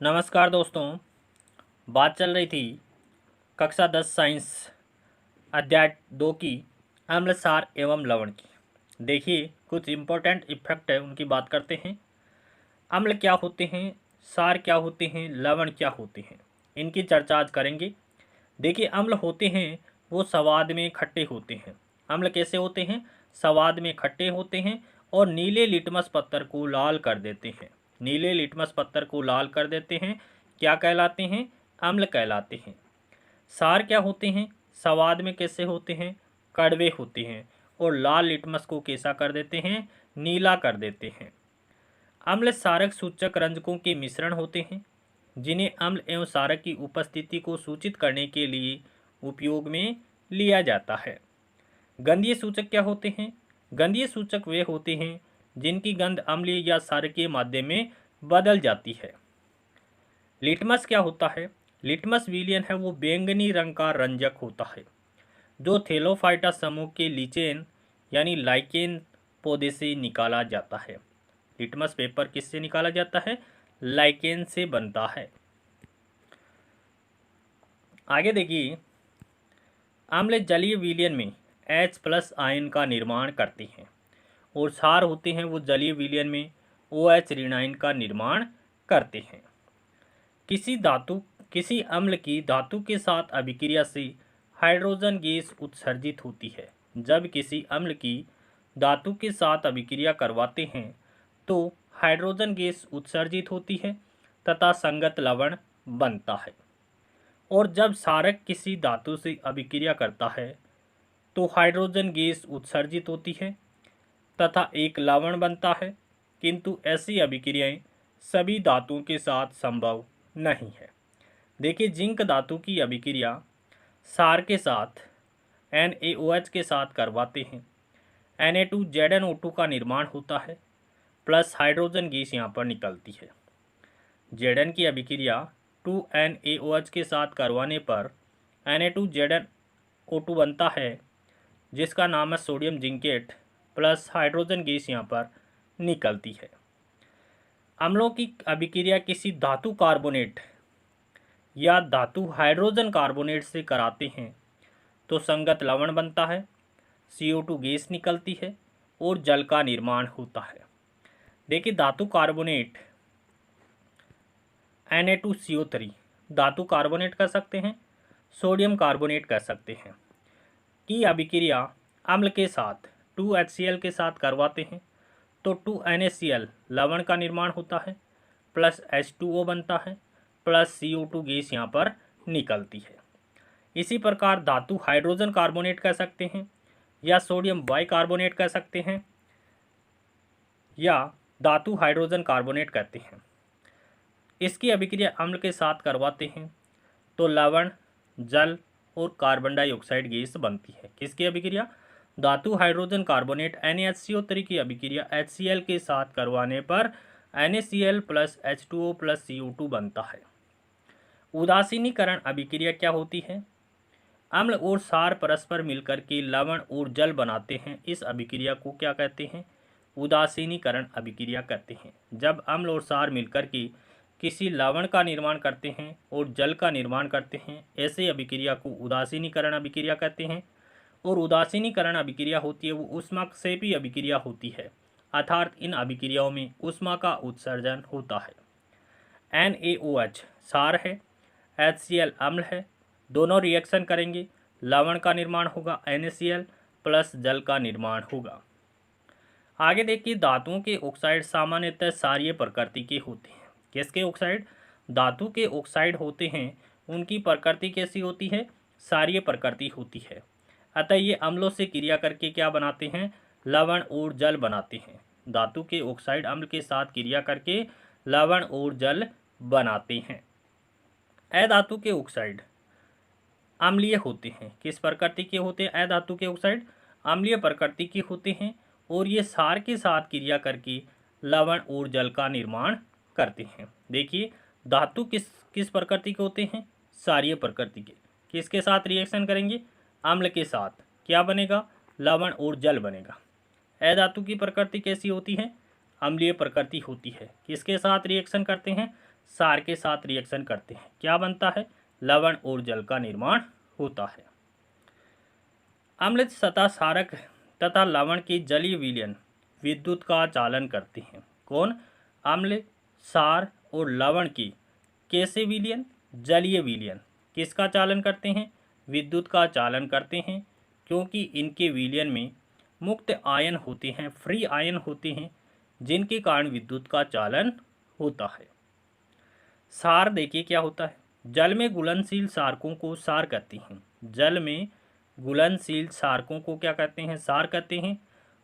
नमस्कार दोस्तों। बात चल रही थी कक्षा 10 साइंस अध्याय 2 की अम्ल सार एवं लवण की। देखिए कुछ इम्पोर्टेंट इफेक्ट है उनकी बात करते हैं। अम्ल क्या होते हैं, सार क्या होते हैं, लवण क्या होते हैं, इनकी चर्चा आज करेंगे। देखिए अम्ल होते हैं वो स्वाद में खट्टे होते हैं। अम्ल कैसे होते हैं? स्वाद में खट्टे होते हैं और नीले लिटमस पत्थर को लाल कर देते हैं। नीले लिटमस पत्थर को लाल कर देते हैं, क्या कहलाते हैं? अम्ल कहलाते हैं। सार क्या होते हैं? स्वाद में कैसे होते हैं? कड़वे होते हैं और लाल लिटमस को कैसा कर देते हैं? नीला कर देते हैं। अम्ल सारक सूचक रंजकों के मिश्रण होते हैं जिन्हें अम्ल एवं सारक की उपस्थिति को सूचित करने के लिए उपयोग में लिया जाता है। गंधीय सूचक क्या होते हैं? गंधीय सूचक वे होते हैं जिनकी गंध अम्लीय या सारकीय माध्यम में बदल जाती है। लिटमस क्या होता है? लिटमस विलियन है वो बैंगनी रंग का रंजक होता है जो थेलोफाइटा समूह के लीचेन यानी लाइकेन पौधे से निकाला जाता है। लिटमस पेपर किससे निकाला जाता है? लाइकेन से बनता है। आगे देखिए, अम्ल जलीय विलयन में H+ आयन का निर्माण करते हैं और सार होते हैं वो जलीय विलयन में OH ऋण आयन का निर्माण करते हैं। किसी अम्ल की धातु के साथ अभिक्रिया से हाइड्रोजन गैस उत्सर्जित होती है। जब किसी अम्ल की धातु के साथ अभिक्रिया करवाते हैं तो हाइड्रोजन गैस उत्सर्जित होती है तथा संगत लवण बनता है। और जब सारक किसी धातु से अभिक्रिया करता है तो हाइड्रोजन गैस उत्सर्जित होती है तथा एक लवण बनता है, किंतु ऐसी अभिक्रियाएं सभी धातुओं के साथ संभव नहीं है। देखिए जिंक धातु की अभिक्रिया सार के साथ NaOH के साथ करवाते हैं। Na2ZnO2 का निर्माण होता है प्लस हाइड्रोजन गैस यहाँ पर निकलती है। Zn की अभिक्रिया 2NaOH के साथ करवाने पर Na2ZnO2 बनता है जिसका नाम है sodium zincate plus hydrogen gas यहाँ पर निकलती है। अम्लों की अभिक्रिया किसी धातु कार्बोनेट या धातु हाइड्रोजन कार्बोनेट से कराते हैं तो संगत लवण बनता है, CO2 गैस निकलती है और जल का निर्माण होता है। देखिए धातु कार्बोनेट Na2CO3 धातु कार्बोनेट कर सकते हैं, सोडियम कार्बोनेट कर सकते हैं की अभिक्रिया अम्ल के साथ 2HCl के साथ करवाते हैं तो 2NaCl लवण का निर्माण होता है प्लस H2O बनता है प्लस CO2 गैस यहाँ पर निकलती है। इसी प्रकार धातु हाइड्रोजन कार्बोनेट कर सकते हैं या सोडियम बाइकार्बोनेट कर सकते हैं या धातु हाइड्रोजन कार्बोनेट कहते हैं। इसकी अभिक्रिया अम्ल के साथ करवाते हैं तो लवण, जल और कार्बन डाइऑक्साइड गैस बनती है। किसकी अभिक्रिया? धातु हाइड्रोजन कार्बोनेट NaHCO3 की अभिक्रिया HCl के साथ करवाने पर NaCl plus H2O plus CO2 बनता है। उदासीनीकरण अभिक्रिया क्या होती है? अम्ल और सार परस्पर मिलकर के लवण और जल बनाते हैं। इस अभिक्रिया को क्या कहते हैं? उदासीनीकरण अभिक्रिया कहते हैं। जब अम्ल और सार मिलकर के किसी लवण का निर्माण करते हैं और जल का निर्माण करते हैं, ऐसे अभिक्रिया को उदासीनीकरण अभिक्रिया कहते हैं। और उदासीनीकरण अभिक्रिया होती है वो ऊष्माक्षेपी अभिक्रिया होती है, अर्थात इन अभिक्रियाओं में ऊष्मा का उत्सर्जन होता है। NaOH सार है, HCl अम्ल है, दोनों रिएक्शन करेंगे, लवण का निर्माण होगा, NaCl प्लस जल का निर्माण होगा। आगे देखिए, धातुओं के ऑक्साइड सामान्यतः क्षारीय प्रकृति के होते हैं। किसके ऑक्साइड? धातु के ऑक्साइड होते हैं, उनकी प्रकृति कैसी होती है? क्षारीय प्रकृति होती है। अतः ये अम्लों से क्रिया करके क्या बनाते हैं? लवण और जल बनाते हैं। धातु के ऑक्साइड अम्ल के साथ क्रिया करके लवण और जल बनाते हैं। अधातु के ऑक्साइड अम्लीय होते हैं। किस प्रकृति के होते हैं? अधातु के ऑक्साइड अम्लीय प्रकृति के होते हैं और ये सार के साथ क्रिया करके लवण और जल का निर्माण करते हैं। देखिए धातु किस किस प्रकृति के होते हैं? क्षारीय प्रकृति के। किसके साथ रिएक्शन करेंगे? अम्ल के साथ। क्या बनेगा? लवण और जल बनेगा। अधातु की प्रकृति कैसी होती है? अम्लीय प्रकृति होती है। किसके साथ रिएक्शन करते हैं? सार के साथ रिएक्शन करते हैं, क्या बनता है? लवण और जल का निर्माण होता है। अम्ल तथा क्षारक तथा लवण के जलीय विलयन विद्युत का चालन करते हैं। कौन? अम्ल, क्षार और लवण की कैसे विलयन? जलीय विलयन। किसका चालन करते हैं? विद्युत का चालन करते हैं, क्योंकि इनके विलयन में मुक्त आयन होते हैं, फ्री आयन होते हैं, जिनके कारण विद्युत का चालन होता है। क्षार देखिए क्या होता है। जल में घुलनशील क्षारकों को क्षार कहते हैं। जल में घुलनशील क्षारकों को क्या कहते हैं? क्षार कहते हैं,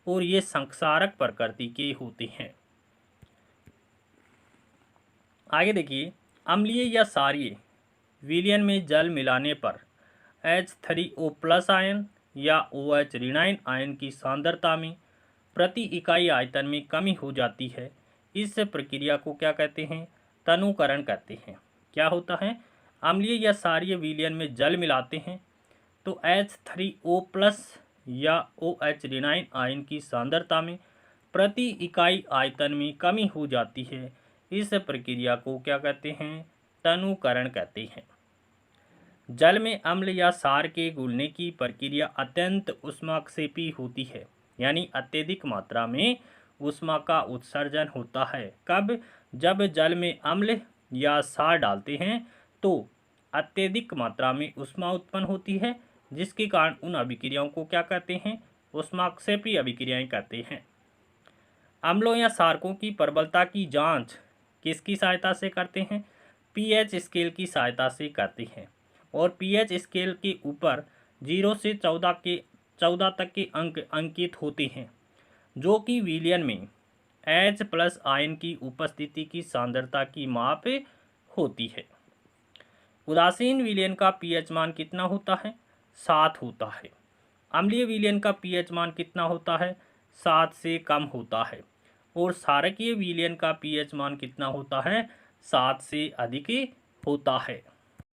और ये संक्षारक प्रकृति के होते हैं। आगे देखिए, अम्लीय या क्षारीय विलयन में जल मिलाने पर H3O+ आयन या OH ऋणायन आयन की सांद्रता में प्रति इकाई आयतन में कमी हो जाती है। इस प्रक्रिया को क्या कहते हैं? तनुकरण कहते हैं। क्या होता है? अम्लीय या क्षारीय विलयन में जल मिलाते हैं तो H3O+ या OH ऋणायन आयन की सांद्रता में प्रति इकाई आयतन में कमी हो जाती है। इस प्रक्रिया को क्या कहते हैं? तनुकरण कहते हैं। जल में अम्ल या क्षार के घुलने की प्रक्रिया अत्यंत ऊष्माक्षेपी होती है, यानी अत्यधिक मात्रा में ऊष्मा का उत्सर्जन होता है। कब? जब जल में अम्ल या क्षार डालते हैं तो अत्यधिक मात्रा में ऊष्मा उत्पन्न होती है, जिसके कारण उन अभिक्रियाओं को क्या कहते हैं? ऊष्माक्षेपी अभिक्रियाएं कहते हैं। अम्लों या क्षारकों की प्रबलता की जांच किसकी सहायता से करते हैं? पीएच स्केल की सहायता से करते हैं। और पीएच स्केल के ऊपर 0 से 14 तक के अंक अंकित होते हैं, जो कि विलयन में H+ आयन की उपस्थिति की सांद्रता की माप होती है। उदासीन विलयन का पीएच मान कितना होता है? 7 होता है। अम्लीय विलयन का पीएच मान कितना होता है? 7 से कम होता है। और क्षारकीय विलयन का पीएच मान कितना होता है? 7 से अधिक होता है।